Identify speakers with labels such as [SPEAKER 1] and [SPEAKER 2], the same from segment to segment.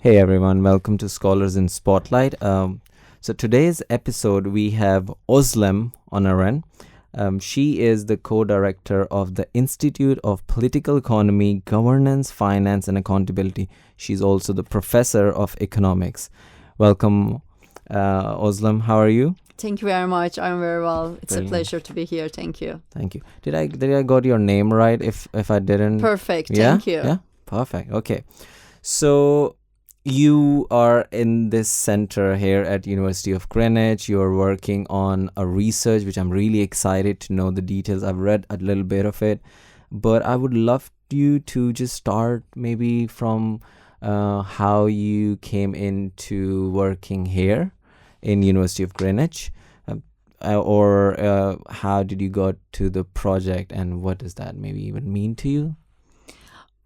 [SPEAKER 1] Hey everyone, welcome to Scholars in Spotlight. So today's episode we have Özlem Onaran. She is the co-director of the Institute of Political Economy, Governance, Finance and Accountability. She's also the professor of economics. Welcome, Özlem. How are you?
[SPEAKER 2] Thank you very much. I'm very well. It's
[SPEAKER 1] Brilliant.
[SPEAKER 2] a pleasure to be here. Thank you.
[SPEAKER 1] Thank you. Did I got your name right? If I didn't,
[SPEAKER 2] Perfect.
[SPEAKER 1] yeah,
[SPEAKER 2] Thank you.
[SPEAKER 1] yeah, perfect. Okay, so you are in this center here at University of Greenwich. You're working on a research which I'm really excited to know the details. I've read a little bit of it, but I would love you to just start maybe from how you came into working here in University of Greenwich, or how did you got to the project, and what does that maybe even mean to you?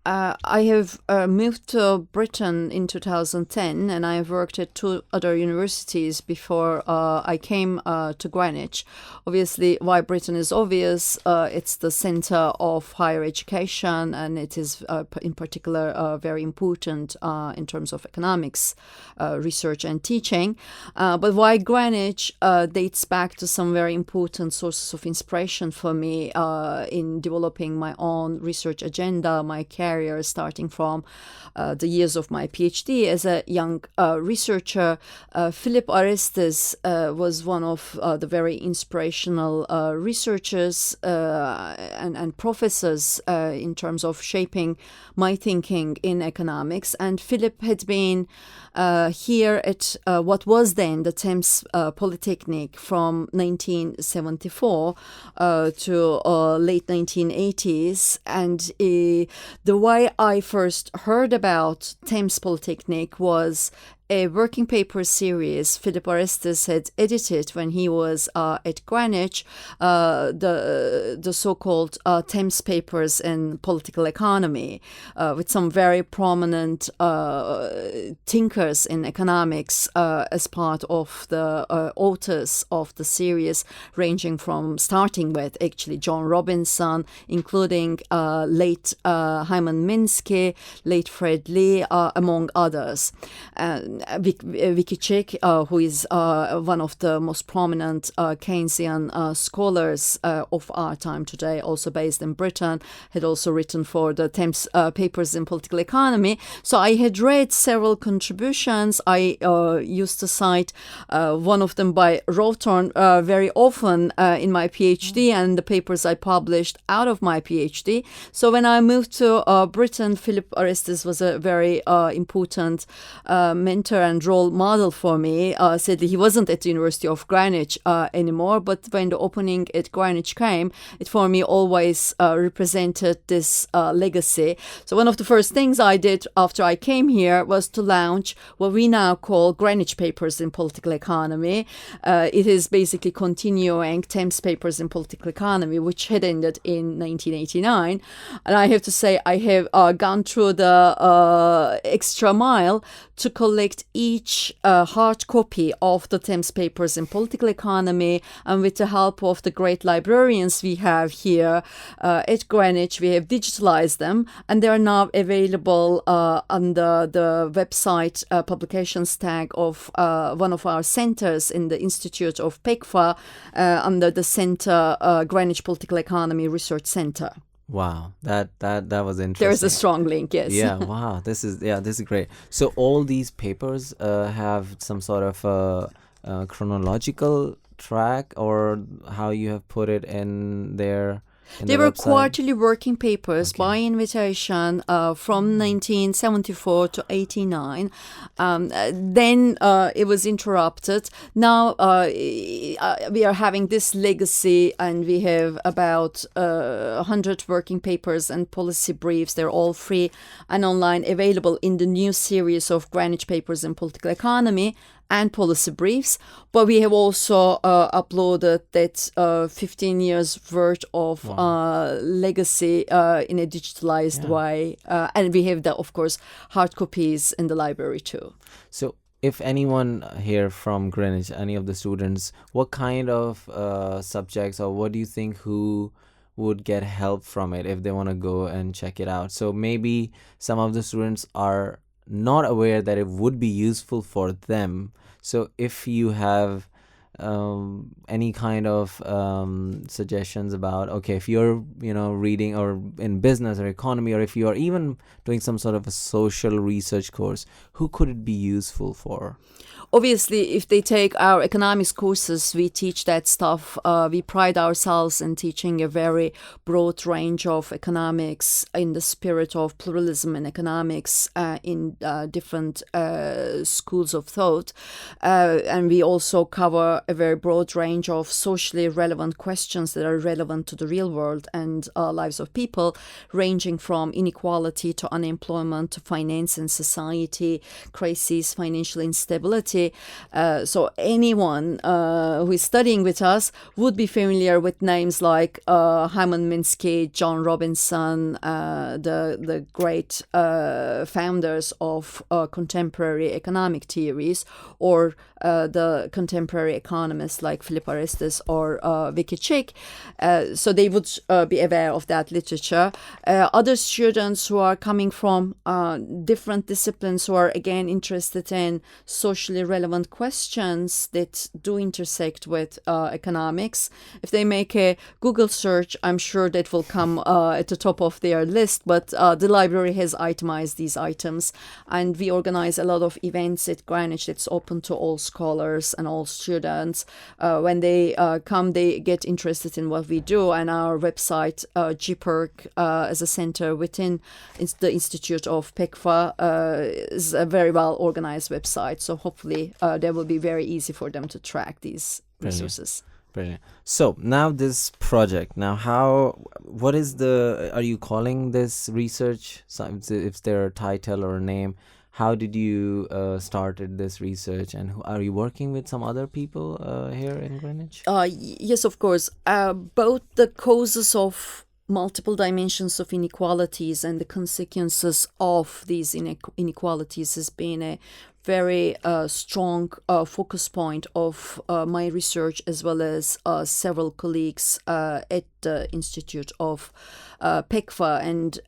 [SPEAKER 2] I have moved to Britain in 2010, and I have worked at two other universities before I came to Greenwich. Obviously, why Britain is obvious. It's the center of higher education, and it is in particular very important in terms of economics, research and teaching. But why Greenwich dates back to some very important sources of inspiration for me in developing my own research agenda, my career, starting from the years of my PhD as a young researcher. Philip Orestes was one of the very inspirational researchers and professors in terms of shaping my thinking in economics. And Philip had been here at what was then the Thames Polytechnic from 1974 to late 1980s. And the way I first heard about Thames Polytechnic was a working paper series Philip Orestes had edited when he was at Greenwich, the so-called Thames Papers in Political Economy, with some very prominent thinkers in economics as part of the authors of the series, ranging from starting with actually John Robinson, including late Hyman Minsky, late Fred Lee, among others. Vicky Chick, who is one of the most prominent Keynesian scholars of our time today, also based in Britain, had also written for the Thames Papers in Political Economy. So I had read several contributions. I used to cite one of them by Rawthorne very often in my PhD and the papers I published out of my PhD. So when I moved to Britain, Philip Orestes was a very important mentor and role model for me. Sadly, he wasn't at the University of Greenwich anymore, but when the opening at Greenwich came, it for me always represented this legacy. So one of the first things I did after I came here was to launch what we now call Greenwich Papers in Political Economy. It is basically continuing Thames Papers in Political Economy, which had ended in 1989. And I have to say, I have gone through the extra mile to collect each hard copy of the Thames Papers in Political Economy, and with the help of the great librarians we have here at Greenwich, we have digitalized them, and they are now available under the website publications tag of one of our centers in the Institute of PECFA, under the center Greenwich Political Economy Research Center.
[SPEAKER 1] Wow, that was interesting.
[SPEAKER 2] There's a strong link, yes.
[SPEAKER 1] Yeah, wow, this is great. So all these papers have some sort of chronological track, or how you have put it in there.
[SPEAKER 2] They were quarterly working papers by invitation from 1974 to 89. Then it was interrupted. Now we are having this legacy, and we have about 100 working papers and policy briefs. They're all free and online, available in the new series of Greenwich Papers in Political Economy and policy briefs, but we have also uploaded that 15 years worth of legacy in a digitalized way, and we have the, of course, hard copies in the library too.
[SPEAKER 1] So if anyone here from Greenwich, any of the students, what kind of subjects, or what do you think who would get help from it if they want to go and check it out? So maybe some of the students are not aware that it would be useful for them. So if you have any kind of suggestions about, okay, if you're reading or in business or economy, or if you are even doing some sort of a social research course, who could it be useful for?
[SPEAKER 2] Obviously, if they take our economics courses, we teach that stuff. We pride ourselves in teaching a very broad range of economics in the spirit of pluralism in economics in different schools of thought. And we also cover a very broad range of socially relevant questions that are relevant to the real world and lives of people, ranging from inequality to unemployment to finance and society, crises, financial instability. So anyone who is studying with us would be familiar with names like Hyman Minsky, John Robinson, the great founders of contemporary economic theories, or the contemporary economists like Philip Arestis or Vicky Chick. So they would be aware of that literature. Other students who are coming from different disciplines, who are again interested in socially relevant questions that do intersect with economics, if they make a Google search, I'm sure that will come at the top of their list. But the library has itemized these items, and we organize a lot of events at Greenwich that's open to all scholars and all students. When they come, they get interested in what we do, and our website, GPERC, as a center within the Institute of PECFA, is a very well organized website. So hopefully that will be very easy for them to track these resources.
[SPEAKER 1] Brilliant. So now this project, what is are you calling this research? So if there a title or a name, how did you started this research, and are you working with some other people here in Greenwich?
[SPEAKER 2] Yes, of course. Both the causes of multiple dimensions of inequalities and the consequences of these inequalities has been a very strong focus point of my research, as well as several colleagues at the Institute of PECFA. And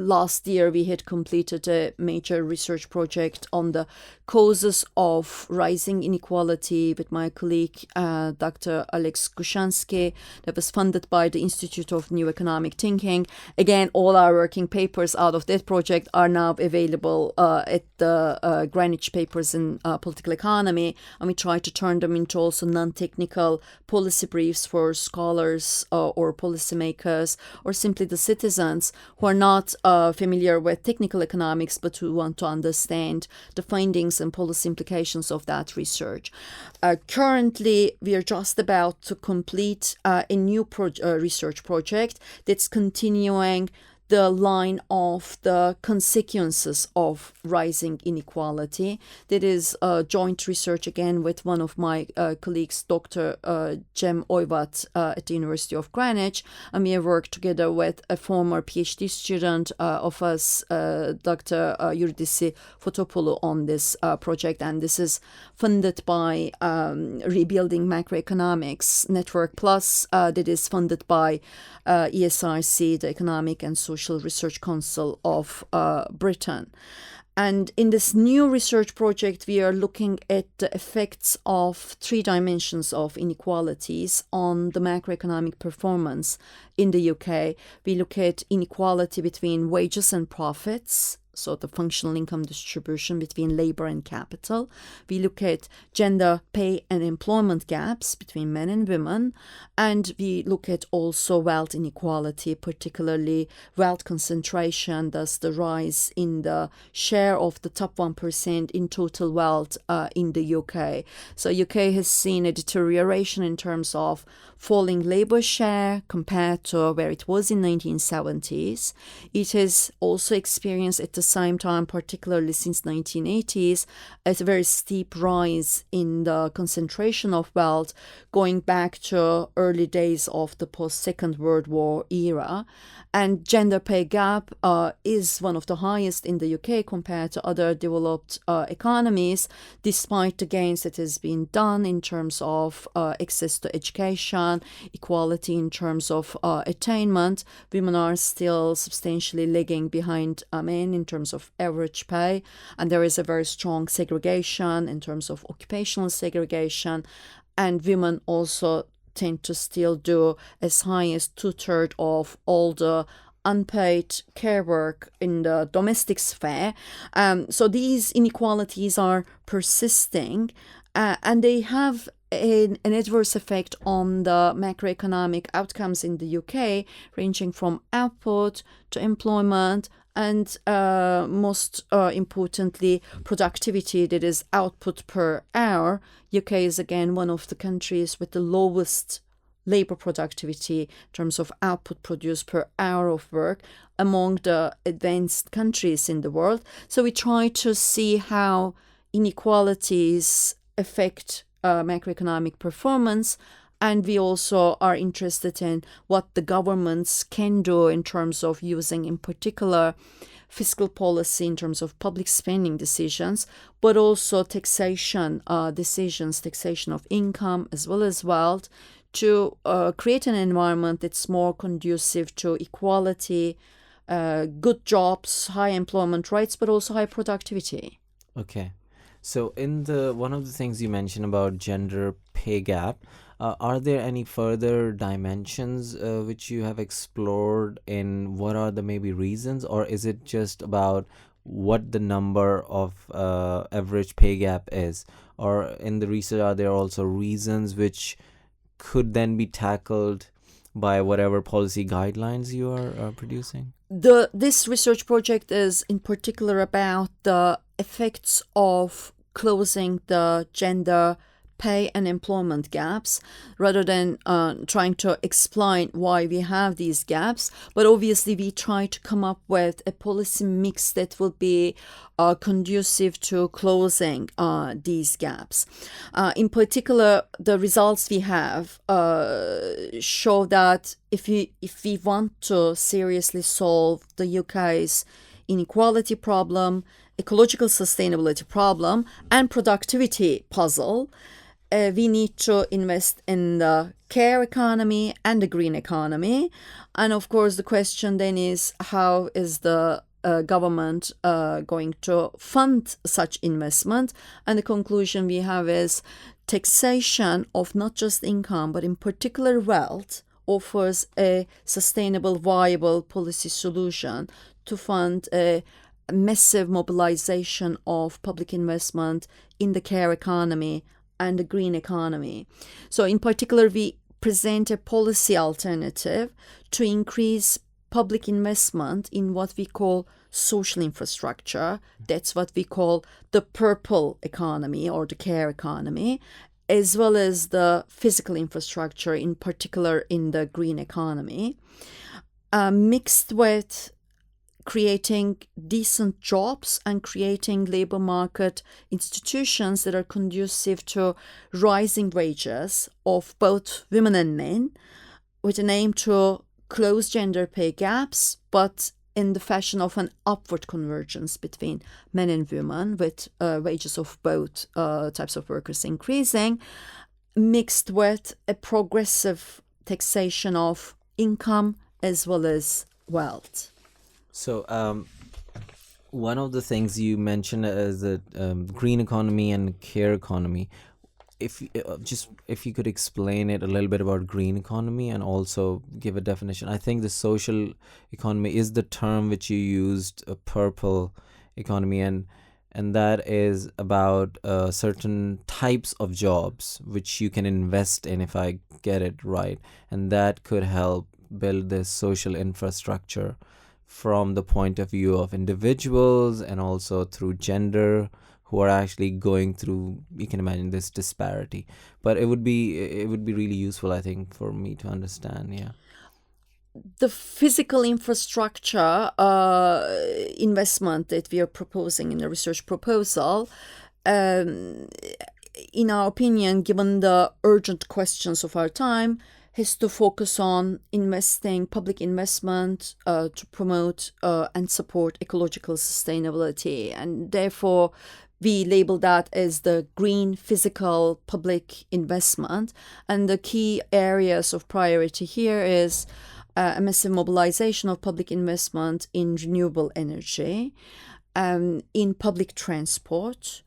[SPEAKER 2] last year we had completed a major research project on the causes of rising inequality with my colleague, Dr. Alex Kushansky, that was funded by the Institute of New Economic Thinking. Again, all our working papers out of that project are now available at the Greenwich Papers in Political Economy, and we try to turn them into also non-technical policy briefs for scholars or policymakers, or simply the citizens who are not familiar with technical economics but who want to understand the findings and policy implications of that research. Currently, we are just about to complete a new research project that's continuing the line of the consequences of rising inequality. That is joint research again with one of my colleagues, Dr. Cem Oyvat at the University of Greenwich, and we have worked together with a former PhD student of us, Dr. Eurydice Fotopoulou, on this project, and this is funded by Rebuilding Macroeconomics Network Plus, that is funded by ESRC, the Economic and Social Research Council of Britain. And in this new research project, we are looking at the effects of three dimensions of inequalities on the macroeconomic performance in the UK. We look at inequality between wages and profits, so the functional income distribution between labor and capital. We look at gender pay and employment gaps between men and women. And we look at also wealth inequality, particularly wealth concentration, thus the rise in the share of the top 1% in total wealth in the UK. So UK has seen a deterioration in terms of falling labor share compared to where it was in 1970s. It has also experienced at the same time, particularly since 1980s, a very steep rise in the concentration of wealth, going back to early days of the post-Second World War era. And gender pay gap is one of the highest in the UK compared to other developed economies, despite the gains that has been done in terms of access to education, equality in terms of attainment. Women are still substantially lagging behind men in terms of average pay, and there is a very strong segregation in terms of occupational segregation, and women also tend to still do as high as 2/3 of all the unpaid care work in the domestic sphere. So these inequalities are persisting, and they have an adverse effect on the macroeconomic outcomes in the UK, ranging from output to employment and most importantly, productivity, that is output per hour. UK is again one of the countries with the lowest labor productivity in terms of output produced per hour of work among the advanced countries in the world. So we try to see how inequalities affect macroeconomic performance, and we also are interested in what the governments can do in terms of using, in particular, fiscal policy in terms of public spending decisions, but also taxation decisions, taxation of income as well as wealth, to create an environment that's more conducive to equality, good jobs, high employment rates, but also high productivity.
[SPEAKER 1] Okay. So in the one of the things you mentioned about gender pay gap, are there any further dimensions which you have explored in what are the maybe reasons, or is it just about what the number of average pay gap is? Or in the research, are there also reasons which could then be tackled by whatever policy guidelines you are producing?
[SPEAKER 2] This research project is in particular about the effects of closing the gender pay and employment gaps, rather than trying to explain why we have these gaps. But obviously we try to come up with a policy mix that will be conducive to closing these gaps. In particular, the results we have show that if we want to seriously solve the UK's inequality problem, ecological sustainability problem, and productivity puzzle, we need to invest in the care economy and the green economy. And of course, the question then is, how is the government going to fund such investment? And the conclusion we have is taxation of not just income, but in particular wealth, offers a sustainable, viable policy solution to fund a massive mobilization of public investment in the care economy and the green economy. So in particular, we present a policy alternative to increase public investment in what we call social infrastructure. That's what we call the purple economy or the care economy, as well as the physical infrastructure, in particular in the green economy, mixed with creating decent jobs and creating labor market institutions that are conducive to rising wages of both women and men, with an aim to close gender pay gaps, but in the fashion of an upward convergence between men and women, with wages of both types of workers increasing, mixed with a progressive taxation of income as well as wealth.
[SPEAKER 1] So, one of the things you mentioned is the green economy and care economy. If you could explain it a little bit about green economy and also give a definition. I think the social economy is the term which you used, a purple economy, and that is about certain types of jobs which you can invest in, if I get it right, and that could help build this social infrastructure from the point of view of individuals and also through gender, who are actually going through, you can imagine, this disparity. But it would be really useful, I think, for me to understand. Yeah.
[SPEAKER 2] The physical infrastructure investment that we are proposing in the research proposal, in our opinion, given the urgent questions of our time, has to focus on investing, public investment to promote and support ecological sustainability. And therefore, we label that as the green physical public investment. And the key areas of priority here is a massive mobilization of public investment in renewable energy, in public transport,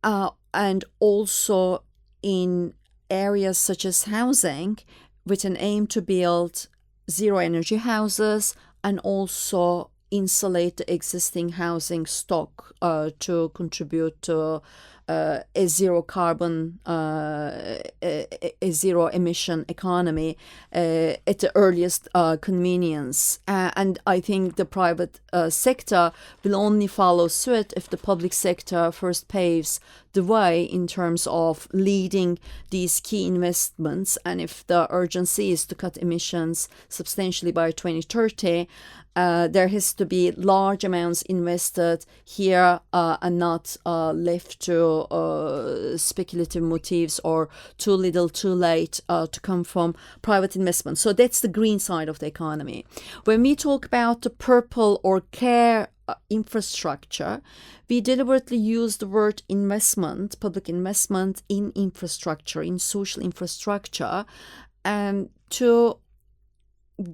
[SPEAKER 2] and also in areas such as housing, with an aim to build zero energy houses and also insulate the existing housing stock to contribute to a zero carbon, a zero emission economy at the earliest convenience. And I think the private sector will only follow suit if the public sector first paves the way in terms of leading these key investments. And if the urgency is to cut emissions substantially by 2030, there has to be large amounts invested here and not left to speculative motives or too little too late to come from private investment. So that's the green side of the economy. When we talk about the purple or care infrastructure, we deliberately use the word investment, public investment in infrastructure, in social infrastructure, to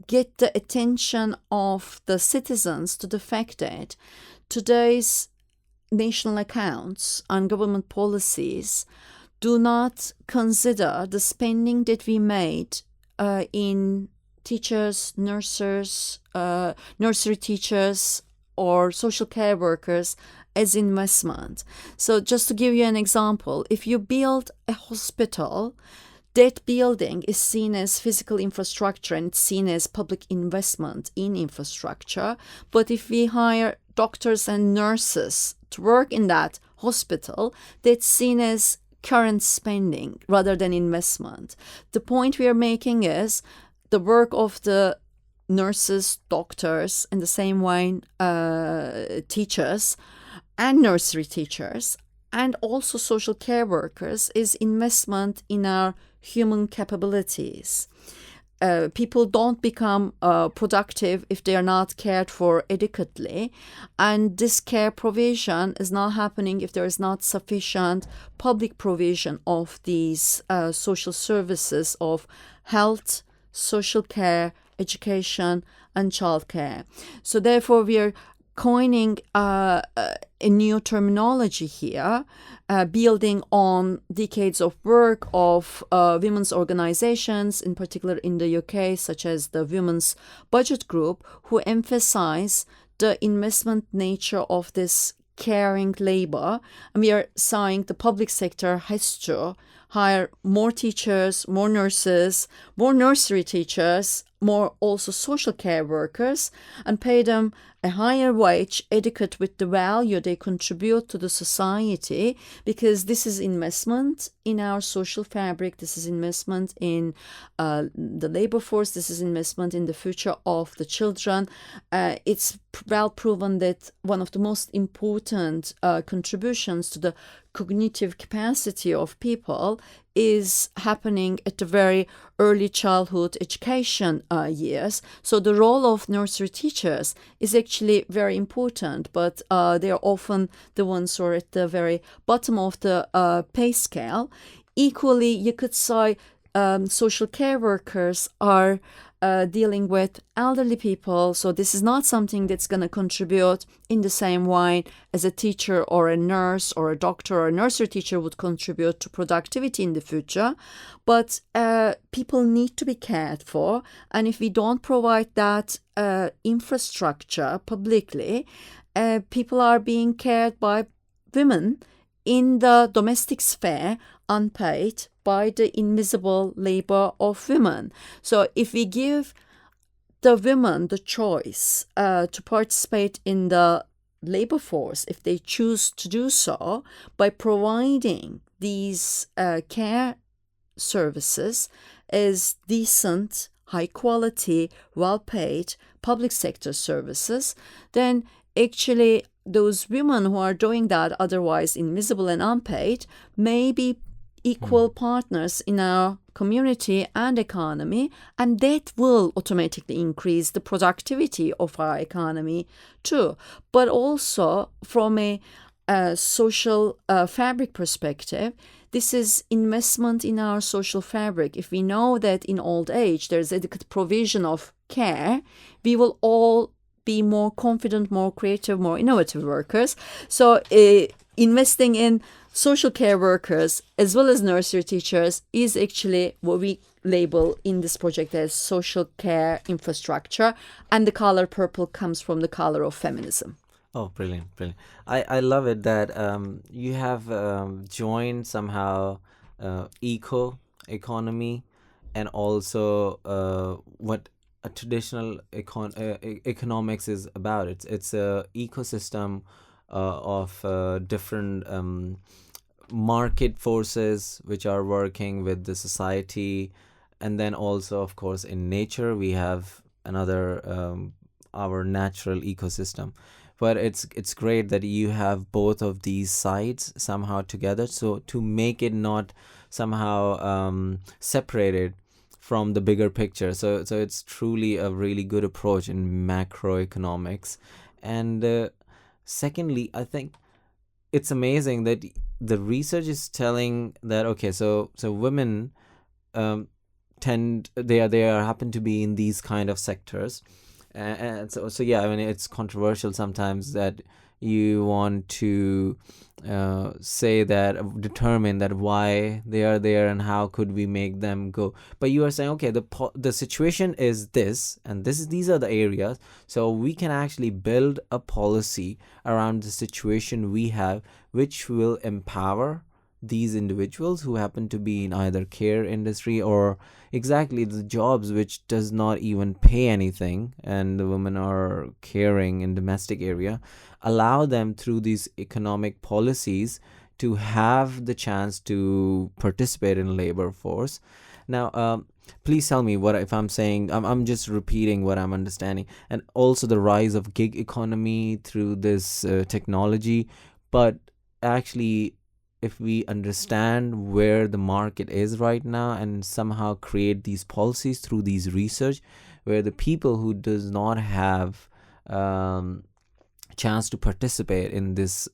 [SPEAKER 2] get the attention of the citizens to the fact that today's national accounts and government policies do not consider the spending that we made in teachers, nurses, nursery teachers, or social care workers as investment. So just to give you an example, if you build a hospital, that building is seen as physical infrastructure and it's seen as public investment in infrastructure. But if we hire doctors and nurses to work in that hospital, that's seen as current spending rather than investment. The point we are making is the work of the nurses, doctors, in the same way teachers and nursery teachers and also social care workers is investment in our human capabilities. People don't become productive if they are not cared for adequately, and this care provision is not happening if there is not sufficient public provision of these social services of health, social care, education, and childcare. So therefore we are coining a new terminology here, building on decades of work of women's organizations, in particular in the UK, such as the Women's Budget Group, who emphasize the investment nature of this caring labor. And we are saying the public sector has to hire more teachers, more nurses, more nursery teachers, more also social care workers, and pay them a higher wage adequate with the value they contribute to the society, because this is investment in our social fabric, this is investment in the labor force, this is investment in the future of the children. It's well proven that one of the most important contributions to the cognitive capacity of people is happening at the very early childhood education years. So the role of nursery teachers is actually very important, but they are often the ones who are at the very bottom of the pay scale. Equally, you could say social care workers are dealing with elderly people. So this is not something that's going to contribute in the same way as a teacher or a nurse or a doctor or a nursery teacher would contribute to productivity in the future. But people need to be cared for. And if we don't provide that infrastructure publicly, people are being cared by women in the domestic sphere, unpaid, by the invisible labor of women. So if we give the women the choice to participate in the labor force, if they choose to do so, by providing these care services as decent, high quality, well paid public sector services, then actually those women who are doing that otherwise invisible and unpaid may be equal partners in our community and economy, and that will automatically increase the productivity of our economy too. But also from a social fabric perspective, this is investment in our social fabric. If we know that in old age there's adequate provision of care, we will all be more confident, more creative, more innovative workers. So investing in social care workers as well as nursery teachers is actually what we label in this project as social care infrastructure. And the color purple comes from the color of feminism.
[SPEAKER 1] Oh, brilliant, brilliant. I love it that you have joined somehow eco economy and also what a traditional economics is about. It's a ecosystem of different market forces which are working with the society, and then also, of course, in nature we have another our natural ecosystem. But it's great that you have both of these sides somehow together, so to make it not somehow separated from the bigger picture. So it's truly a really good approach in macroeconomics. And secondly, I think it's amazing that the research is telling that, okay, so women they are happen to be in these kind of sectors, and so yeah, I mean, it's controversial sometimes that you want to say that, determine that why they are there and how could we make them go. But you are saying, okay, the situation is this, and these are the areas, so we can actually build a policy around the situation we have, which will empower these individuals who happen to be in either care industry or exactly the jobs which does not even pay anything, and the women are caring in domestic area, allow them through these economic policies to have the chance to participate in labor force. Now please tell me what if I'm saying, I'm just repeating what I'm understanding, and also the rise of gig economy through this technology. But actually, if we understand where the market is right now and somehow create these policies through these research, where the people who does not have chance to participate in this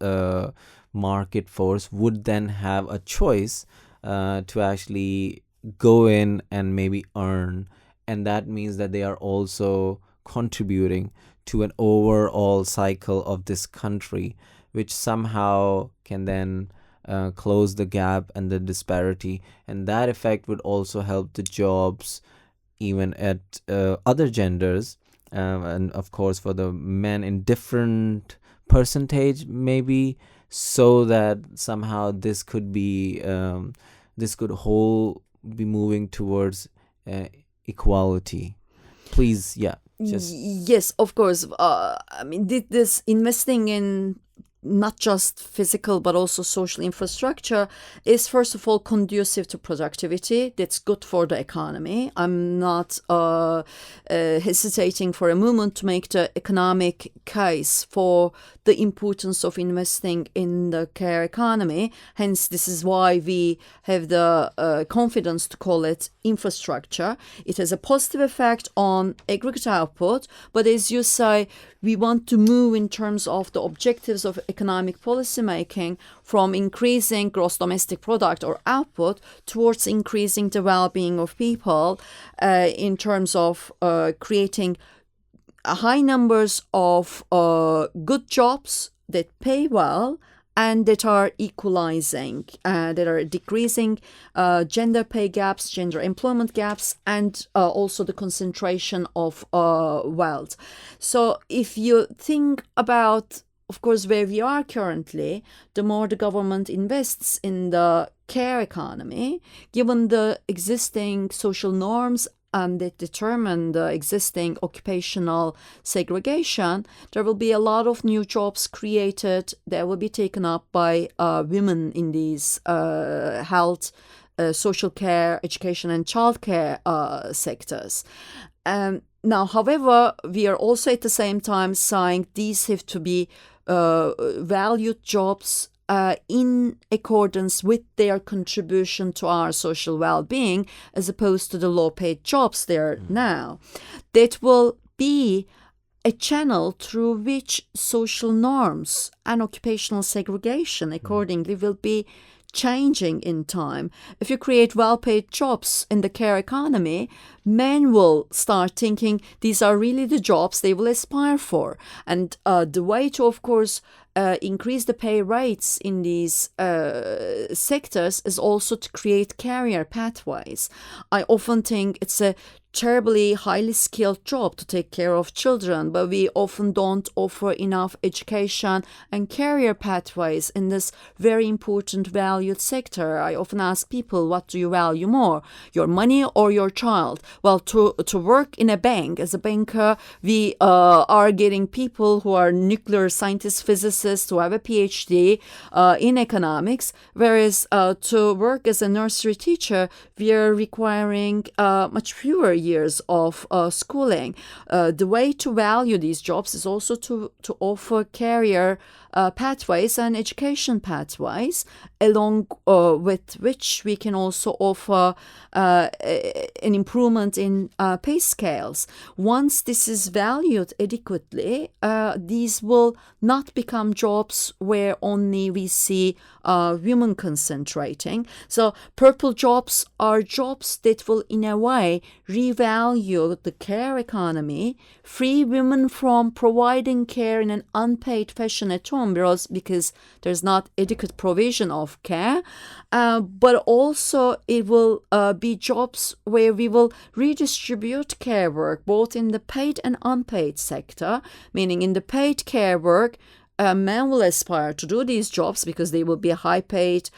[SPEAKER 1] market force would then have a choice to actually go in and maybe earn, and that means that they are also contributing to an overall cycle of this country, which somehow can then close the gap and the disparity, and that effect would also help the jobs even at other genders, and of course for the men in different percentage maybe, so that somehow this could be this could whole be moving towards equality. Please, yeah, just
[SPEAKER 2] Yes, of course. I mean, this investing in not just physical but also social infrastructure is first of all conducive to productivity. That's good for the economy. I'm not hesitating for a moment to make the economic case for the importance of investing in the care economy. Hence, this is why we have the confidence to call it infrastructure. It has a positive effect on aggregate output, but as you say, we want to move in terms of the objectives of economic policy making from increasing gross domestic product or output towards increasing the well-being of people in terms of creating high numbers of good jobs that pay well and that are equalizing, that are decreasing gender pay gaps, gender employment gaps, and also the concentration of wealth. So if you think about, of course, where we are currently, the more the government invests in the care economy, given the existing social norms that determine the existing occupational segregation, there will be a lot of new jobs created that will be taken up by women in these health, social care, education, and childcare sectors. Now, however, we are also at the same time saying these have to be valued jobs in accordance with their contribution to our social well-being, as opposed to the low-paid jobs there now. That will be a channel through which social norms and occupational segregation accordingly will be changing in time. If you create well-paid jobs in the care economy, men will start thinking these are really the jobs they will aspire for. And the way to, of course, increase the pay rates in these sectors is also to create career pathways. I often think it's a terribly highly skilled job to take care of children, but we often don't offer enough education and career pathways in this very important valued sector. I often ask people, what do you value more, your money or your child? Well, to work in a bank as a banker, we are getting people who are nuclear scientists, physicists, who have a PhD in economics, whereas to work as a nursery teacher, we are requiring much fewer years of schooling. The way to value these jobs is also to offer career pathways and education pathways, along with which we can also offer an improvement in pay scales. Once this is valued adequately, these will not become jobs where only we see women concentrating. So purple jobs are jobs that will, in a way, revalue the care economy, free women from providing care in an unpaid fashion at home because there's not adequate provision of care, but also it will be jobs where we will redistribute care work both in the paid and unpaid sector, meaning in the paid care work, men will aspire to do these jobs because they will be high-paid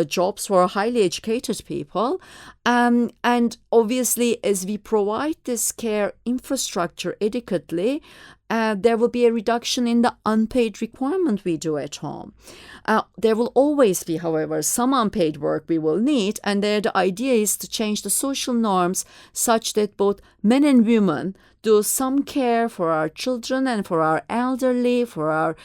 [SPEAKER 2] jobs for highly educated people. And obviously, as we provide this care infrastructure adequately, there will be a reduction in the unpaid requirement we do at home. There will always be, however, some unpaid work we will need, and there the idea is to change the social norms such that both men and women do some care for our children and for our elderly, for our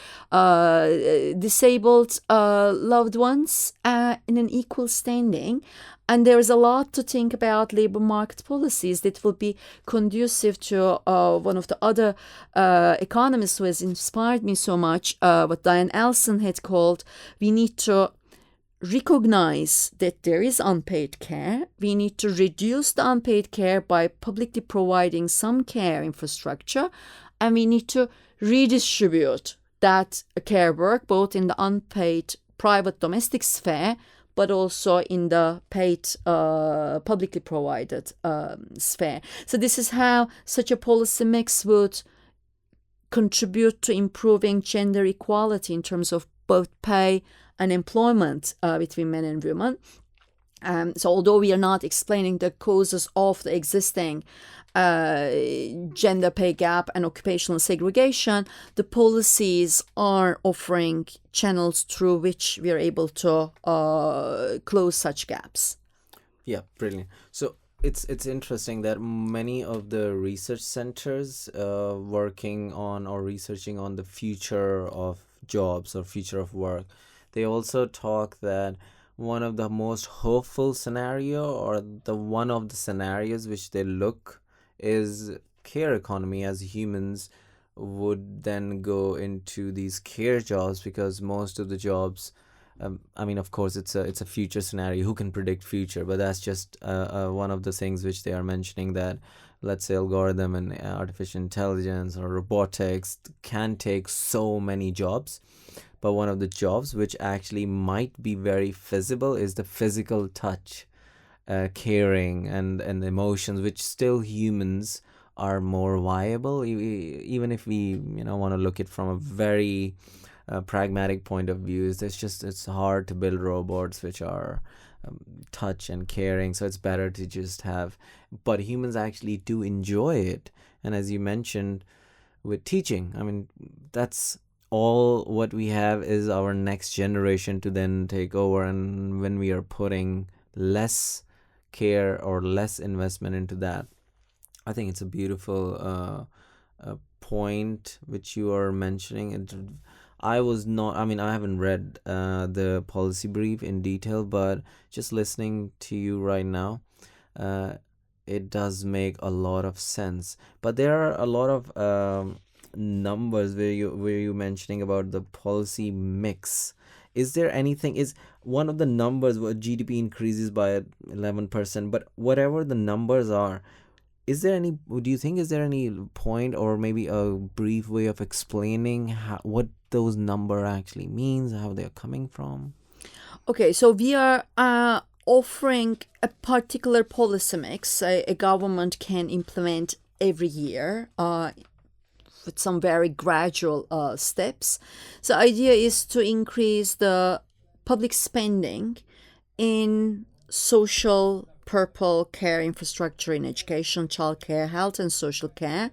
[SPEAKER 2] disabled loved ones in an equal standing. And there is a lot to think about labor market policies that will be conducive to one of the other economists who has inspired me so much, what Diane Elson had called, we need to recognize that there is unpaid care. We need to reduce the unpaid care by publicly providing some care infrastructure, and we need to redistribute that care work both in the unpaid private domestic sphere but also in the paid publicly provided sphere. So this is how such a policy mix would contribute to improving gender equality in terms of both pay and employment between men and women. So although we are not explaining the causes of the existing gender pay gap and occupational segregation, the policies are offering channels through which we are able to close such gaps.
[SPEAKER 1] Yeah, brilliant. So it's interesting that many of the research centers working on or researching on the future of jobs or future of work, they also talk that one of the most hopeful scenario or the one of the scenarios which they look is care economy, as humans would then go into these care jobs because most of the jobs, I mean, of course, it's a future scenario. Who can predict future? But that's just one of the things which they are mentioning, that let's say algorithm and artificial intelligence or robotics can take so many jobs. But one of the jobs which actually might be very feasible is the physical touch, caring and emotions, which still humans are more viable, even if we want to look at from a very pragmatic point of view. It's hard to build robots which are touch and caring, so it's better to just have, but humans actually do enjoy it. And as you mentioned with teaching, I mean, that's all what we have is our next generation to then take over. And when we are putting less care or less investment into that, I think it's a beautiful point which you are mentioning. I haven't read the policy brief in detail, but just listening to you right now, it does make a lot of sense. But there are a lot of numbers where you mentioning about the policy mix is there anything, is one of the numbers where GDP increases by 11%, but whatever the numbers are, is there any, do you think, is there any point or maybe a brief way of explaining what those number actually means, how they're coming from?
[SPEAKER 2] Okay, so we are offering a particular policy mix a government can implement every year with some very gradual steps. So the idea is to increase the public spending in social purple care infrastructure in education, childcare, health and social care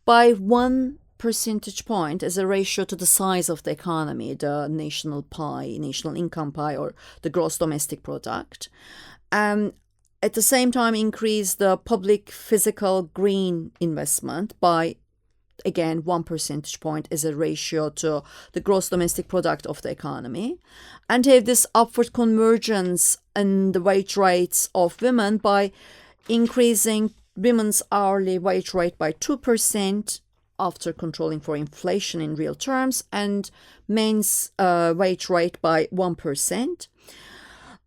[SPEAKER 2] by 1 percentage point as a ratio to the size of the economy, the national pie, national income pie, or the gross domestic product. At the same time, increase the public physical green investment by, again, 1 percentage point as a ratio to the gross domestic product of the economy, and have this upward convergence in the wage rates of women by increasing women's hourly wage rate by 2% after controlling for inflation in real terms, and men's wage rate by 1%.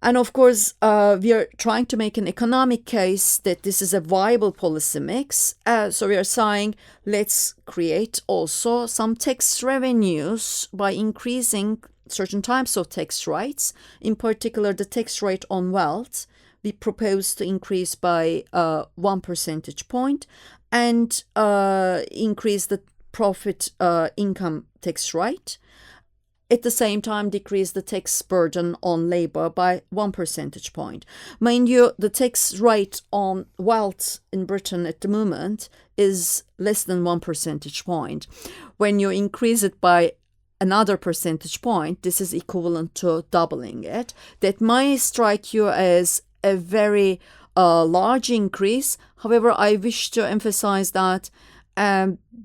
[SPEAKER 2] And of course, we are trying to make an economic case that this is a viable policy mix. So we are saying, let's create also some tax revenues by increasing certain types of tax rates, in particular the tax rate on wealth. We propose to increase by 1 percentage point and increase the profit income tax rate. At the same time, decrease the tax burden on labor by 1 percentage point. Mind you, the tax rate on wealth in Britain at the moment is less than 1 percentage point. When you increase it by another percentage point, this is equivalent to doubling it. That might strike you as a very large increase. However, I wish to emphasize that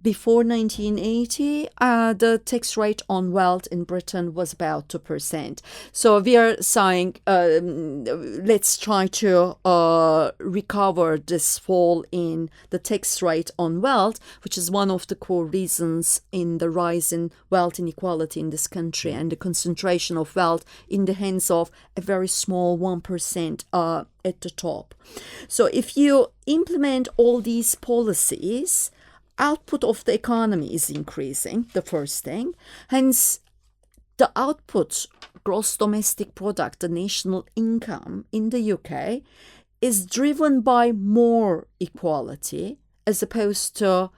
[SPEAKER 2] before 1980, the tax rate on wealth in Britain was about 2%. So we are saying, let's try to recover this fall in the tax rate on wealth, which is one of the core reasons in the rise in wealth inequality in this country and the concentration of wealth in the hands of a very small 1% at the top. So if you implement all these policies, output of the economy is increasing, the first thing. Hence, the output, gross domestic product, the national income in the UK is driven by more equality as opposed to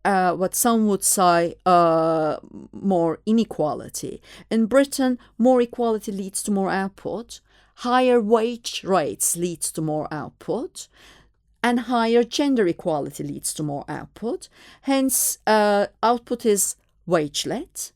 [SPEAKER 2] what some would say more inequality. In Britain, more equality leads to more output. Higher wage rates leads to more output. And higher gender equality leads to more output. Hence, output is wage-led.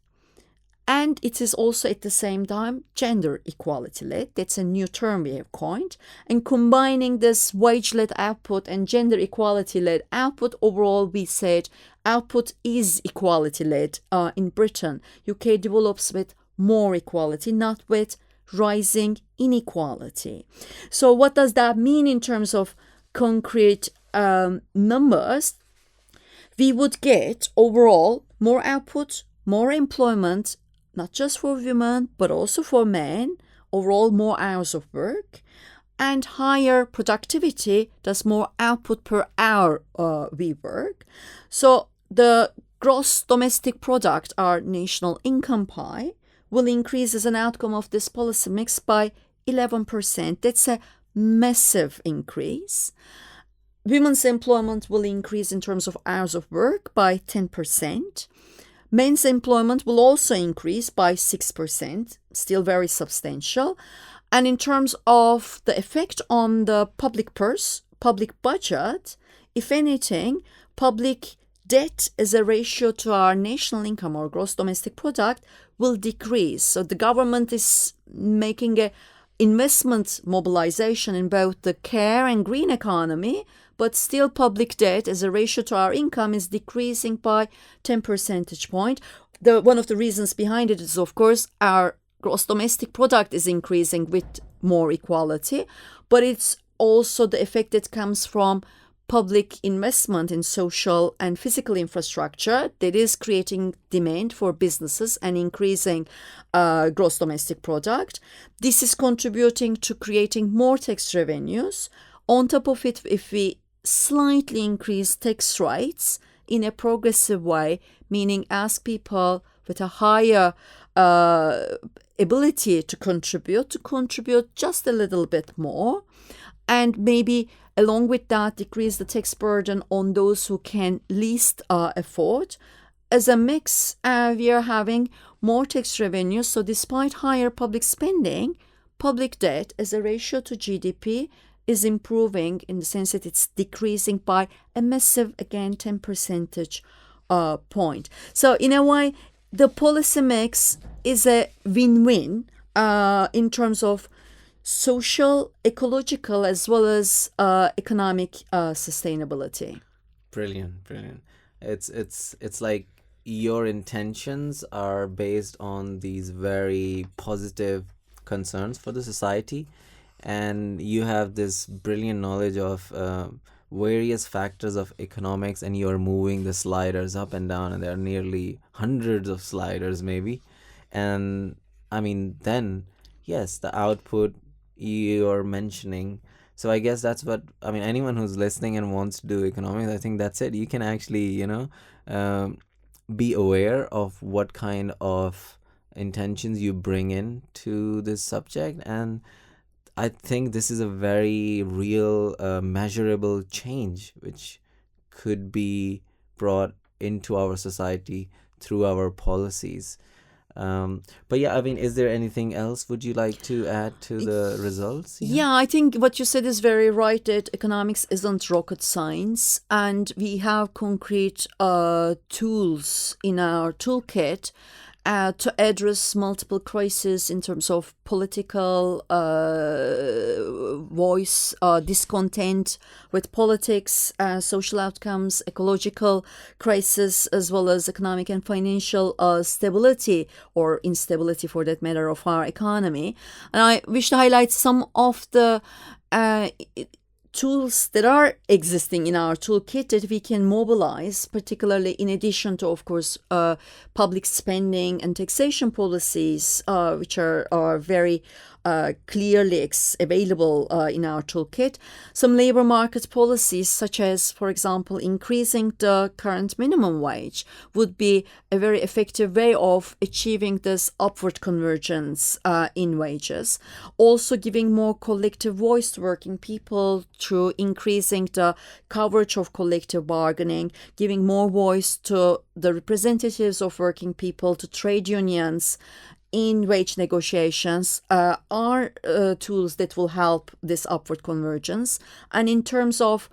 [SPEAKER 2] And it is also at the same time gender equality-led. That's a new term we have coined. And combining this wage-led output and gender equality-led output, overall we said output is equality-led in Britain. UK develops with more equality, not with rising inequality. So what does that mean in terms of concrete numbers? We would get overall more output, more employment, not just for women, but also for men, overall more hours of work, and higher productivity, thus more output per hour we work. So the gross domestic product, our national income pie, will increase as an outcome of this policy mix by 11%. That's a massive increase. Women's employment will increase in terms of hours of work by 10%. Men's employment will also increase by 6%, still very substantial. And in terms of the effect on the public purse, public budget, if anything, public debt as a ratio to our national income or gross domestic product will decrease. So the government is making a investment mobilization in both the care and green economy, but still public debt as a ratio to our income is decreasing by 10 percentage point. One of the reasons behind it is, of course, our gross domestic product is increasing with more equality, but it's also the effect that comes from public investment in social and physical infrastructure that is creating demand for businesses and increasing gross domestic product. This is contributing to creating more tax revenues. On top of it, if we slightly increase tax rates in a progressive way, meaning ask people with a higher ability to contribute just a little bit more, and maybe along with that decrease the tax burden on those who can least afford. As a mix, we are having more tax revenues. So despite higher public spending, public debt as a ratio to GDP is improving in the sense that it's decreasing by a massive, again, 10 percentage point. So in a way, the policy mix is a win-win in terms of social, ecological, as well as economic sustainability.
[SPEAKER 1] Brilliant, brilliant. It's like your intentions are based on these very positive concerns for the society, and you have this brilliant knowledge of various factors of economics, and you're moving the sliders up and down, and there are nearly hundreds of sliders maybe. And I mean, then yes, the output you're mentioning. So I guess that's what I mean. Anyone who's listening and wants to do economics, I think that's it. You can actually, be aware of what kind of intentions you bring in to this subject, and I think this is a very real, measurable change which could be brought into our society through our policies. But yeah, I mean, is there anything else would you like to add to the results?
[SPEAKER 2] Yeah, I think what you said is very right, that economics isn't rocket science, and we have concrete tools in our toolkit to address multiple crises in terms of political voice, discontent with politics, social outcomes, ecological crisis, as well as economic and financial stability or instability, for that matter, of our economy. And I wish to highlight some of the tools that are existing in our toolkit that we can mobilize, particularly in addition to, of course, public spending and taxation policies, which are very clearly available in our toolkit. Some labor market policies, such as, for example, increasing the current minimum wage, would be a very effective way of achieving this upward convergence in wages. Also giving more collective voice to working people through increasing the coverage of collective bargaining, giving more voice to the representatives of working people, to trade unions in wage negotiations, are tools that will help this upward convergence. And in terms of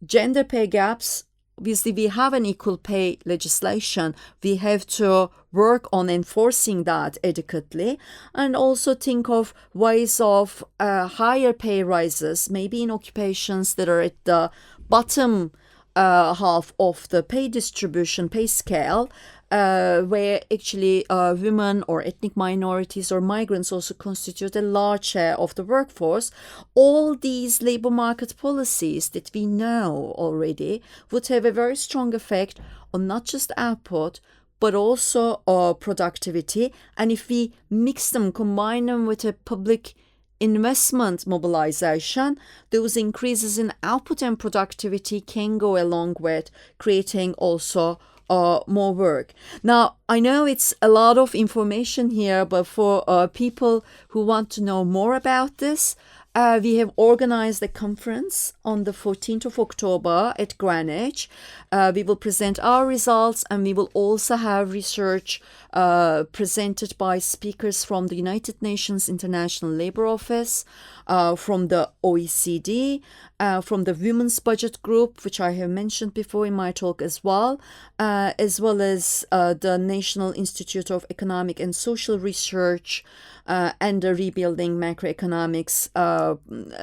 [SPEAKER 2] gender pay gaps, obviously we have an equal pay legislation. We have to work on enforcing that adequately, and also think of ways of higher pay rises, maybe in occupations that are at the bottom half of the pay distribution, pay scale, where actually women or ethnic minorities or migrants also constitute a large share of the workforce. All these labor market policies that we know already would have a very strong effect on not just output, but also productivity. And if we mix them, combine them with a public investment mobilization, those increases in output and productivity can go along with creating also more work. Now, I know it's a lot of information here, but for people who want to know more about this, we have organized a conference on the 14th of October at Greenwich. We will present our results, and we will also have research presented by speakers from the United Nations International Labour Office, from the OECD, from the Women's Budget Group, which I have mentioned before in my talk as well as the National Institute of Economic and Social Research, and the rebuilding macroeconomics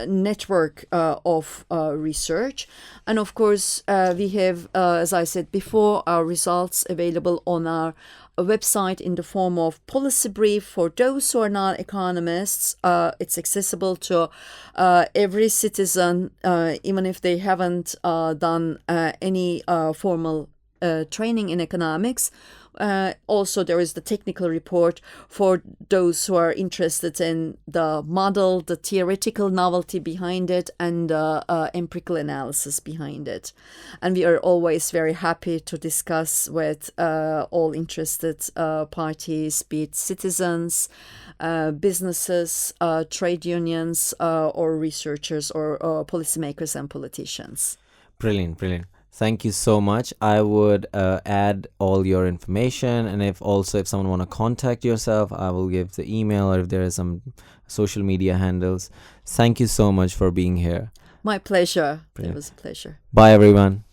[SPEAKER 2] network of research. And of course, we have, as I said before, our results available on our website in the form of policy brief for those who are not economists. It's accessible to every citizen, even if they haven't done any formal training in economics. Also, there is the technical report for those who are interested in the model, the theoretical novelty behind it, and the empirical analysis behind it. And we are always very happy to discuss with all interested parties, be it citizens, businesses, trade unions, or researchers, or policymakers and politicians.
[SPEAKER 1] Brilliant, brilliant. Thank you so much. I would add all your information, and if someone want to contact yourself, I will give the email, or if there is some social media handles. Thank you so much for being here.
[SPEAKER 2] My pleasure.
[SPEAKER 1] Brilliant.
[SPEAKER 2] It was a pleasure.
[SPEAKER 1] Bye, everyone.